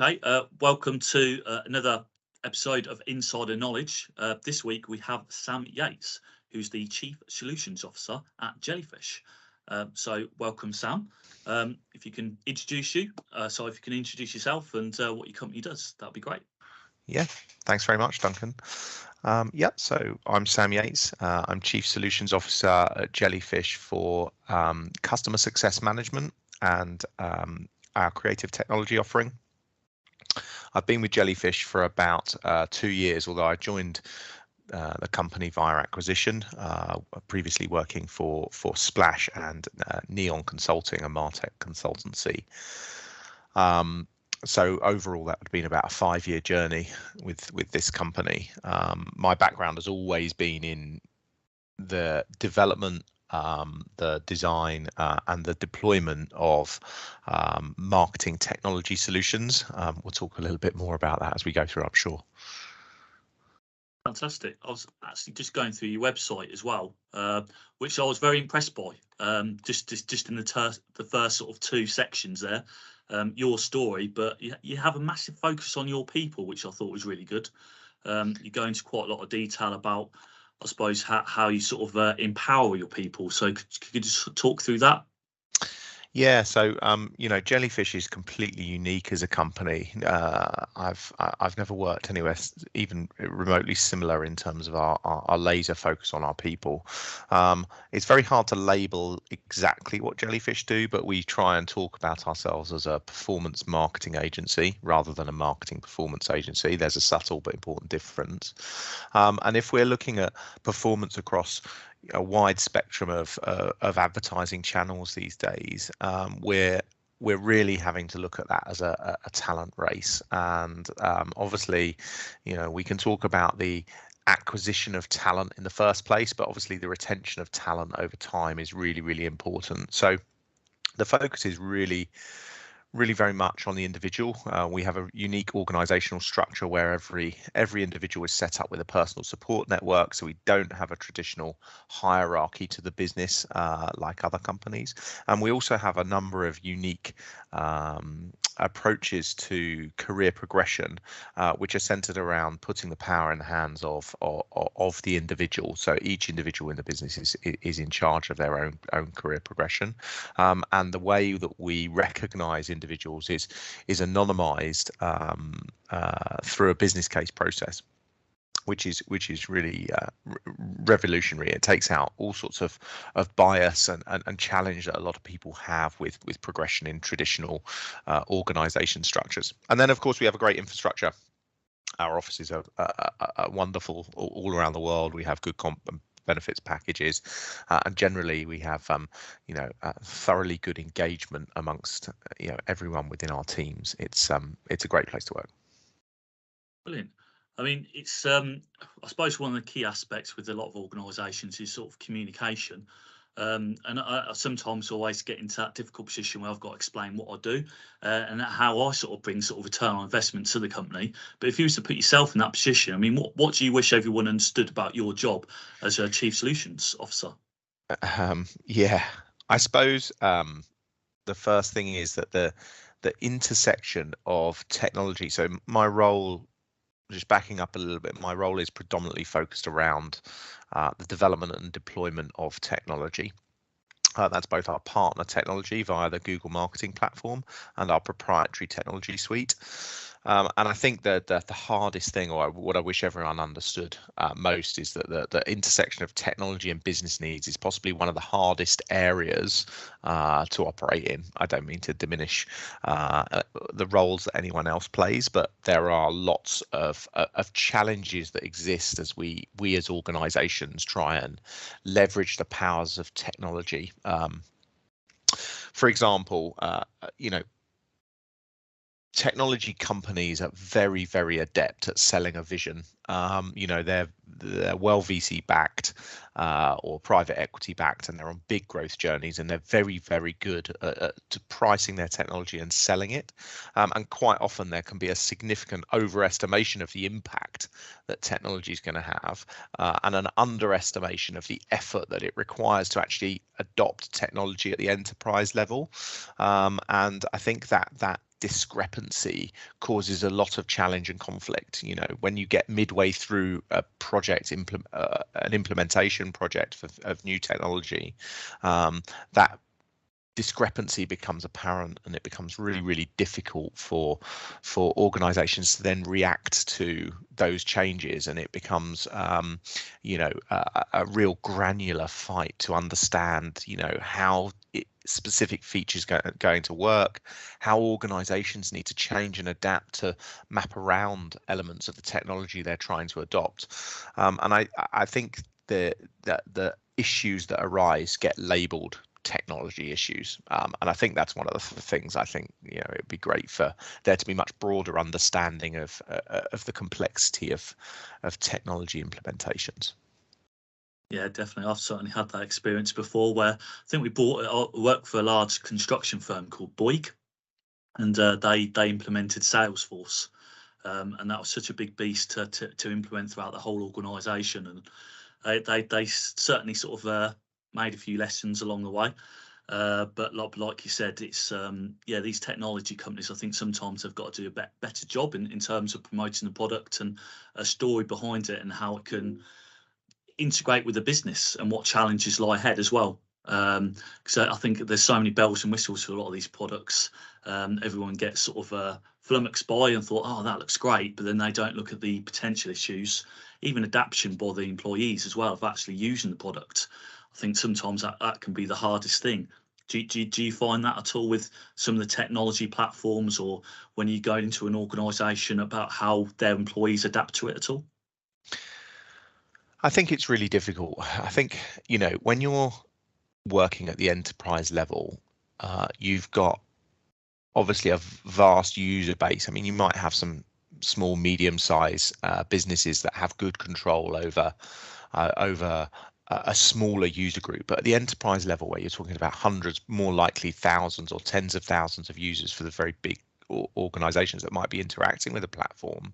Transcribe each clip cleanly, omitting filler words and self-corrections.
Hey, welcome to another episode of Insider Knowledge. This week we have Sam Yates, who's the Chief Solutions Officer at Jellyfish. So welcome, Sam. If you can introduce yourself and what your company does, that'd be great. Yeah, thanks very much, Duncan. So I'm Sam Yates. I'm Chief Solutions Officer at Jellyfish for customer success management and our creative technology offering. I've been with Jellyfish for about 2 years, although I joined the company via acquisition, previously working for Splash and Neon Consulting, a Martech consultancy. So overall, that would have been about a 5-year journey with this company. My background has always been in the development, the design, and the deployment of marketing technology solutions. We'll talk a little bit more about that as we go through, I'm sure. Fantastic. I was actually just going through your website as well, which I was very impressed by. Just in the first sort of 2 sections there, your story, but you have a massive focus on your people, which I thought was really good. You go into quite a lot of detail about, I suppose, how you sort of empower your people. So could you just talk through that? Yeah, so Jellyfish is completely unique as a company. I've never worked anywhere even remotely similar in terms of our laser focus on our people. It's very hard to label exactly what Jellyfish do, but we try and talk about ourselves as a performance marketing agency rather than a marketing performance agency. There's a subtle but important difference. And if we're looking at performance across a wide spectrum of advertising channels these days, we're really having to look at that as a talent race. And obviously, we can talk about the acquisition of talent in the first place, but obviously the retention of talent over time is really, really important. So the focus is really very much on the individual. We have a unique organizational structure where every individual is set up with a personal support network, so we don't have a traditional hierarchy to the business like other companies. And we also have a number of unique approaches to career progression, which are centered around putting the power in the hands of the individual. So each individual in the business is in charge of their own career progression, and the way that we recognize individuals is anonymized through a business case process, which is really revolutionary. It takes out all sorts of bias and challenge that a lot of people have with progression in traditional organization structures. And then, of course, we have a great infrastructure. Our offices are wonderful all around the world. We have good benefits packages, and generally we have thoroughly good engagement amongst everyone within our teams. It's a great place to work. Brilliant. I mean, it's I suppose one of the key aspects with a lot of organisations is sort of communication. And I sometimes always get into that difficult position where I've got to explain what I do and how I sort of bring sort of return on investment to the company. But if you was to put yourself in that position, I mean, what do you wish everyone understood about your job as a Chief Solutions Officer? Yeah, I suppose the first thing is that the intersection of technology. So my role, just backing up a little bit, my role is predominantly focused around the development and deployment of technology. That's both our partner technology via the Google Marketing Platform and our proprietary technology suite. And I think that the hardest thing, or what I wish everyone understood most, is that the intersection of technology and business needs is possibly one of the hardest areas to operate in. I don't mean to diminish the roles that anyone else plays, but there are lots of challenges that exist as we as organizations try and leverage the powers of technology. For example, technology companies are very, very adept at selling a vision. They're well VC backed or private equity backed, and they're on big growth journeys, and they're very, very good at pricing their technology and selling it. And quite often there can be a significant overestimation of the impact that technology is going to have, and an underestimation of the effort that it requires to actually adopt technology at the enterprise level. And I think that discrepancy causes a lot of challenge and conflict. You know, when you get midway through a project, an implementation project of new technology, that discrepancy becomes apparent, and it becomes really, really difficult for organizations to then react to those changes, and it becomes a real granular fight to understand, you know, how specific features going to work, how organizations need to change and adapt to map around elements of the technology they're trying to adopt. And I think the issues that arise get labeled technology issues, and I think that's one of the things. I think, you know, it'd be great for there to be much broader understanding of the complexity of technology implementations. Yeah, definitely. I've certainly had that experience before, where I think we worked for a large construction firm called Bouygues, and they implemented Salesforce, and that was such a big beast to implement throughout the whole organisation, and they certainly sort of made a few lessons along the way. But like you said, it's these technology companies, I think sometimes they've got to do a better job in terms of promoting the product and a story behind it, and how it can integrate with the business and what challenges lie ahead as well. Because I think there's so many bells and whistles for a lot of these products. Everyone gets sort of flummoxed by and thought, oh, that looks great, but then they don't look at the potential issues, even adaptation by the employees as well, of actually using the product. I think sometimes that can be the hardest thing. Do you find that at all with some of the technology platforms, or when you go into an organisation, about how their employees adapt to it at all? I think it's really difficult. I think, you know, when you're working at the enterprise level, you've got obviously a vast user base. I mean, you might have some small, medium-sized businesses that have good control over a smaller user group, but at the enterprise level, where you're talking about hundreds, more likely thousands or tens of thousands of users for the very big organizations that might be interacting with a platform,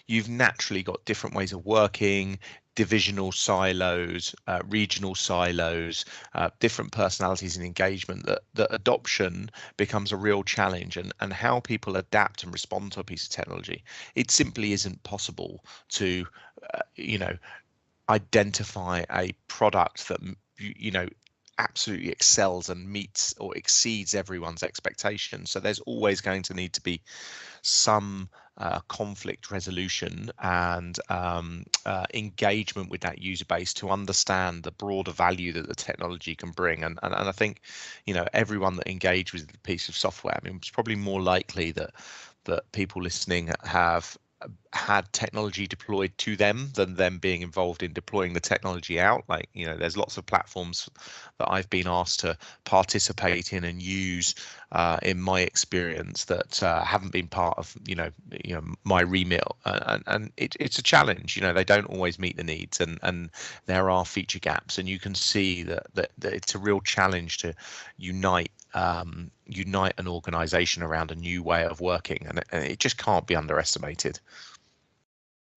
you've naturally got different ways of working, divisional silos, regional silos, different personalities and engagement, that adoption becomes a real challenge, and how people adapt and respond to a piece of technology. It simply isn't possible to, identify a product that, absolutely excels and meets or exceeds everyone's expectations. So there's always going to need to be some conflict resolution and engagement with that user base to understand the broader value that the technology can bring. And I think, everyone that engaged with a piece of software, I mean, it's probably more likely that people listening have had technology deployed to them than them being involved in deploying the technology out. Like, there's lots of platforms that I've been asked to participate in and use in my experience that haven't been part of my remit, and it's a challenge. They don't always meet the needs, and there are feature gaps, and you can see that it's a real challenge to unite an organization around a new way of working, and it just can't be underestimated.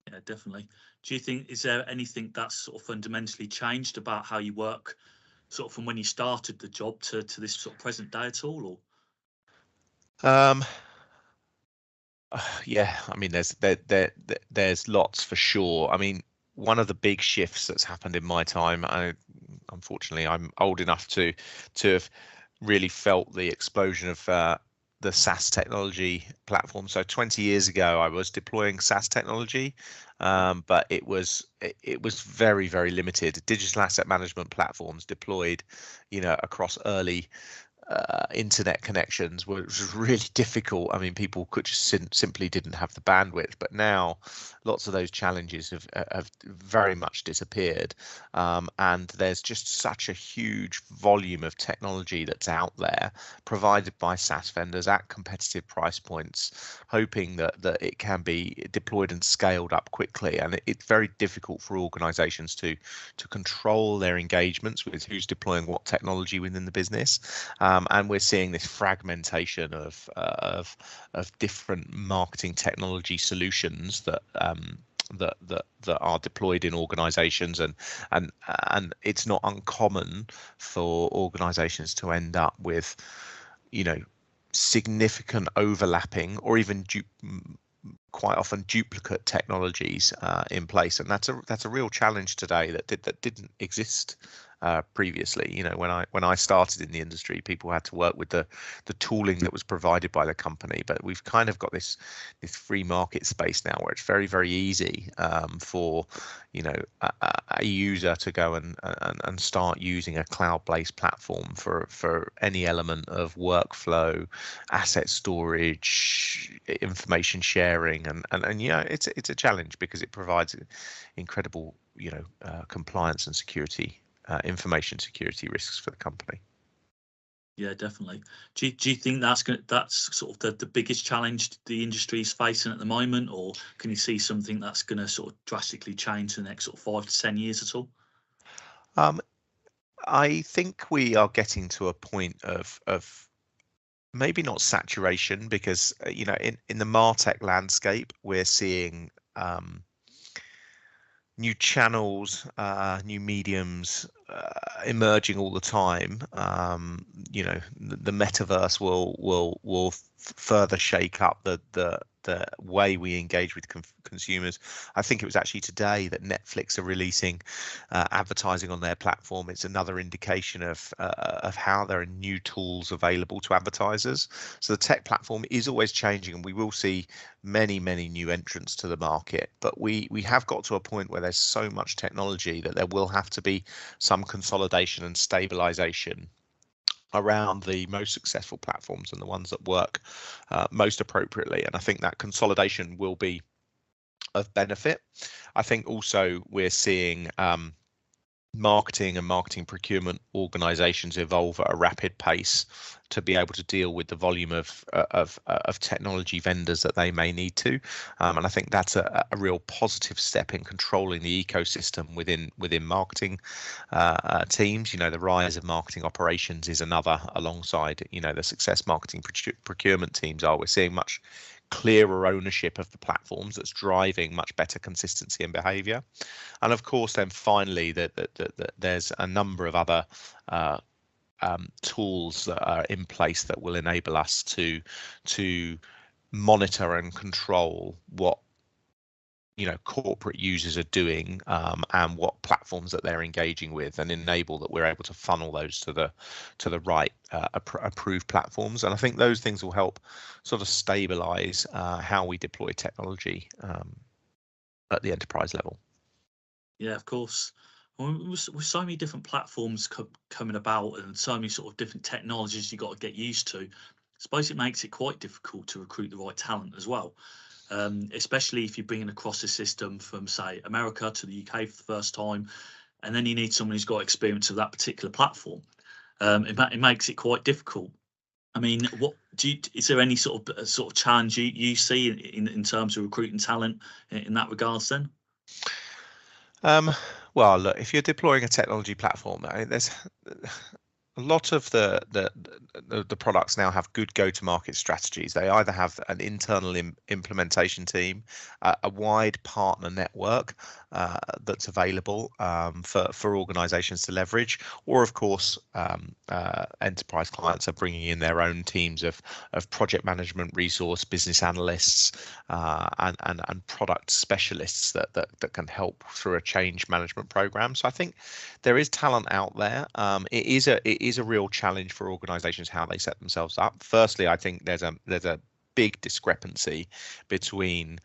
Yeah, definitely. Do you think, is there anything that's sort of fundamentally changed about how you work, sort of from when you started the job to this sort of present day at all? Or yeah, I mean, there's lots for sure. I mean, one of the big shifts that's happened in my time, unfortunately, I'm old enough to have really felt the explosion of the SaaS technology platform. So 20 years ago, I was deploying SaaS technology, but it was very, very limited. Digital asset management platforms deployed, across early internet connections was really difficult. I mean, people could just simply didn't have the bandwidth. But now, lots of those challenges have very much disappeared, and there's just such a huge volume of technology that's out there, provided by SaaS vendors at competitive price points, hoping that it can be deployed and scaled up quickly. And it's very difficult for organisations to control their engagements with who's deploying what technology within the business. And we're seeing this fragmentation of different marketing technology solutions that are deployed in organizations, and it's not uncommon for organizations to end up with significant overlapping or even quite often duplicate technologies in place, and that's a real challenge today that didn't exist previously. You know, when I started in the industry, people had to work with the tooling that was provided by the company, but we've kind of got this free market space now where it's very easy for, you know, a user to go and start using a cloud-based platform for any element of workflow, asset storage, information sharing, and you know, it's a challenge because it provides incredible, you know, compliance and security, information security risks for the company. Yeah, definitely. Do you think that's sort of the biggest challenge the industry is facing at the moment, or can you see something that's going to sort of drastically change in the next sort of 5 to 10 years at all? I think we are getting to a point of maybe not saturation, because you know, in the MarTech landscape, we're seeing new channels, new mediums emerging all the time. You know, the metaverse will further shake up the way we engage with consumers. I think it was actually today that Netflix are releasing advertising on their platform. It's another indication of how there are new tools available to advertisers. So the tech platform is always changing, and we will see many new entrants to the market. But we have got to a point where there's so much technology that there will have to be some consolidation and stabilization around the most successful platforms and the ones that work most appropriately. And I think that consolidation will be of benefit. I think also we're seeing marketing and marketing procurement organizations evolve at a rapid pace to be able to deal with the volume of technology vendors that they may need to, and I think that's a real positive step in controlling the ecosystem within marketing teams. You know, the rise of marketing operations is another, alongside, you know, the success marketing procurement teams are. We're seeing much clearer ownership of the platforms that's driving much better consistency and behavior. And of course, then finally, that there's a number of other tools that are in place that will enable us to monitor and control what, you know, corporate users are doing, and what platforms that they're engaging with, and enable that we're able to funnel those to the right approved platforms. And I think those things will help sort of stabilize how we deploy technology at the enterprise level. Yeah, of course. Well, with so many different platforms coming about and so many sort of different technologies you got to get used to, I suppose it makes it quite difficult to recruit the right talent as well. Especially if you're bringing across a system from, say, America to the UK for the first time, and then you need someone who's got experience of that particular platform. It makes it quite difficult. I mean, is there any sort of challenge you see in terms of recruiting talent in that regards then? Well, look, if you're deploying a technology platform, I mean, there's a lot of the products now have good go-to-market strategies. They either have an internal implementation team, a wide partner network that's available for organizations to leverage, or of course, enterprise clients are bringing in their own teams of project management resource, business analysts, and product specialists that can help through a change management program. So I think there is talent out there. It is a real challenge for organizations how they set themselves up. Firstly, I think there's a big discrepancy between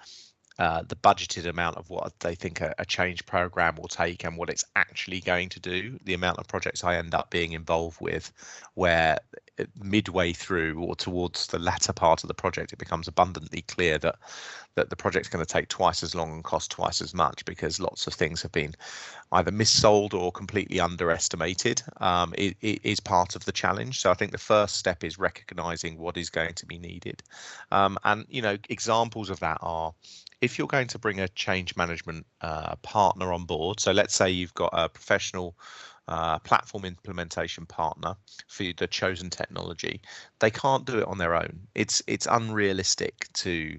the budgeted amount of what they think a change program will take and what it's actually going to do. The amount of projects I end up being involved with, where midway through or towards the latter part of the project, it becomes abundantly clear that the project's going to take twice as long and cost twice as much, because lots of things have been either missold or completely underestimated. It is part of the challenge. So I think the first step is recognizing what is going to be needed. And, you know, examples of that are, if you're going to bring a change management partner on board, so let's say you've got a professional platform implementation partner for the chosen technology, they can't do it on their own. It's unrealistic to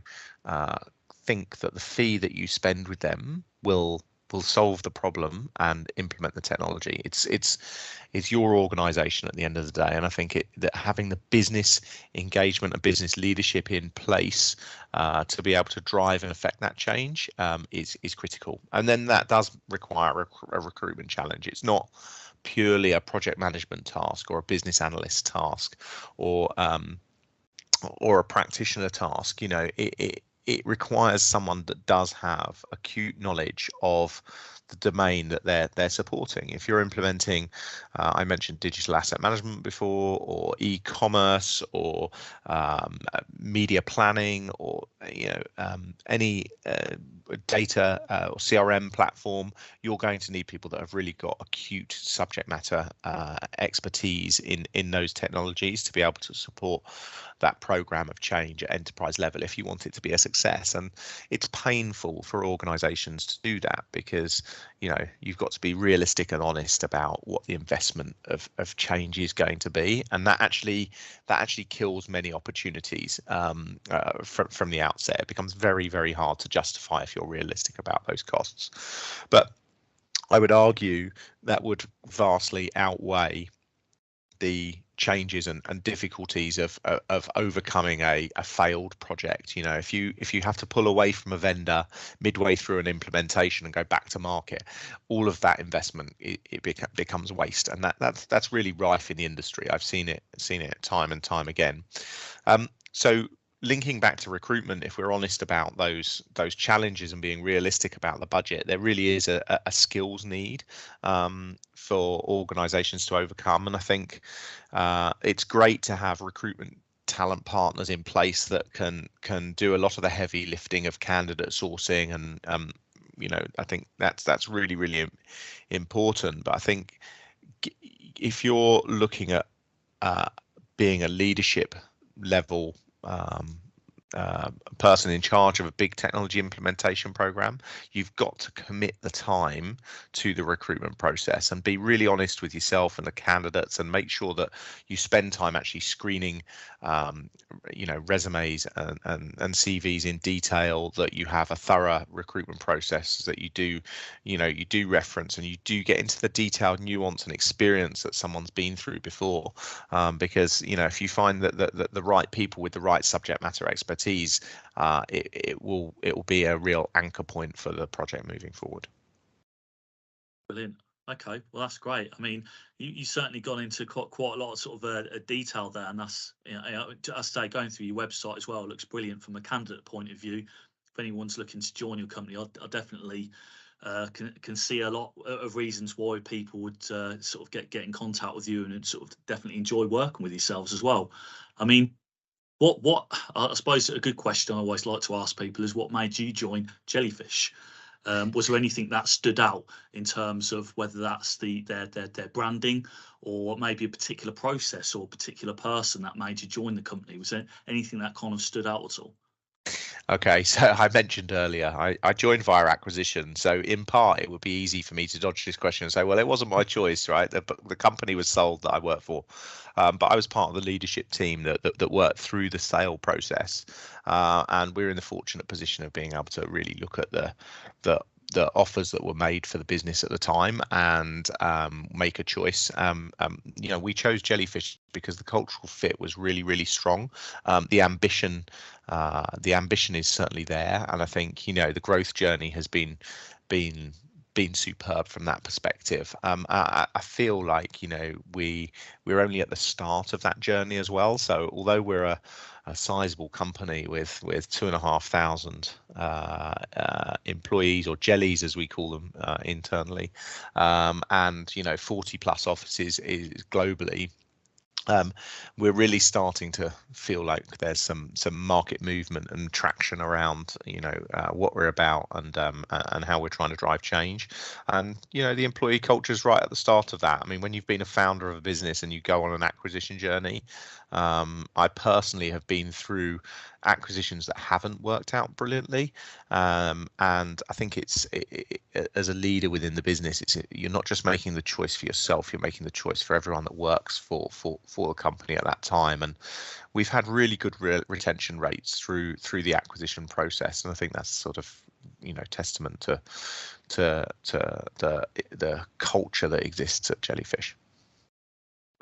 think that the fee that you spend with them will will solve the problem and implement the technology. It's your organization at the end of the day, and I think that having the business engagement and business leadership in place to be able to drive and affect that change is critical. And then that does require a recruitment challenge. It's not purely a project management task or a business analyst task or a practitioner task. You know, it requires someone that does have acute knowledge of the domain that they're supporting. If you're implementing, I mentioned digital asset management before, or e-commerce, or media planning, or any data or CRM platform, you're going to need people that have really got acute subject matter expertise in those technologies to be able to support that program of change at enterprise level if you want it to be a success. And it's painful for organizations to do that, because you've got to be realistic and honest about what the investment of change is going to be, and that actually kills many opportunities from the outset. It becomes very, very hard to justify if you're realistic about those costs. But I would argue that would vastly outweigh the changes and difficulties of overcoming a failed project. If you have to pull away from a vendor midway through an implementation and go back to market, all of that investment it becomes waste, and that's really rife in the industry. I've seen it time and time again. So linking back to recruitment, if we're honest about those challenges and being realistic about the budget, there really is a skills need for organizations to overcome. And I think it's great to have recruitment talent partners in place that can do a lot of the heavy lifting of candidate sourcing, and I think that's really, really important. But I think if you're looking at being a leadership level person in charge of a big technology implementation program, you've got to commit the time to the recruitment process and be really honest with yourself and the candidates, and make sure that you spend time actually screening resumes and CVs in detail, that you have a thorough recruitment process, that you do reference and you do get into the detailed nuance and experience that someone's been through before, because if you find that the right people with the right subject matter expertise, it will be a real anchor point for the project moving forward. Brilliant. Okay, well, that's great. I mean, you certainly gone into quite a lot of sort of a detail there, and that's, I say, going through your website as well, it looks brilliant from a candidate point of view. If anyone's looking to join your company, I definitely can see a lot of reasons why people would sort of get in contact with you, and sort of definitely enjoy working with yourselves as well. I mean, what I suppose a good question I always like to ask people is, what made you join Jellyfish? Was there anything that stood out in terms of whether that's their branding, or maybe a particular process or a particular person that made you join the company? Was there anything that kind of stood out at all? Okay, so I mentioned earlier, I joined via acquisition. So in part, it would be easy for me to dodge this question and say, well, it wasn't my choice, right? The company was sold that I worked for. But I was part of the leadership team that worked through the sale process. And we're in the fortunate position of being able to really look at the offers that were made for the business at the time and make a choice. We chose Jellyfish because the cultural fit was really, really strong. The ambition is certainly there, and I think the growth journey has been superb from that perspective. I feel like we're only at the start of that journey as well. So although we're a sizable company with 2,500 employees, or jellies as we call them internally, and 40 plus offices is globally, we're really starting to feel like there's some market movement and traction around what we're about and how we're trying to drive change. And the employee culture is right at the start of that. I mean, when you've been a founder of a business and you go on an acquisition journey, I personally have been through acquisitions that haven't worked out brilliantly, and I think as a leader within the business, you're not just making the choice for yourself, you're making the choice for everyone that works for the company at that time. And we've had really good retention rates through the acquisition process, and I think that's sort of testament to the culture that exists at Jellyfish.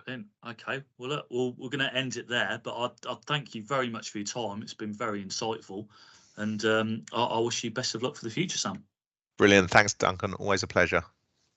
Brilliant. Okay, well, look, we're going to end it there, but I thank you very much for your time. It's been very insightful, and I wish you best of luck for the future, Sam. Brilliant. Thanks, Duncan. Always a pleasure.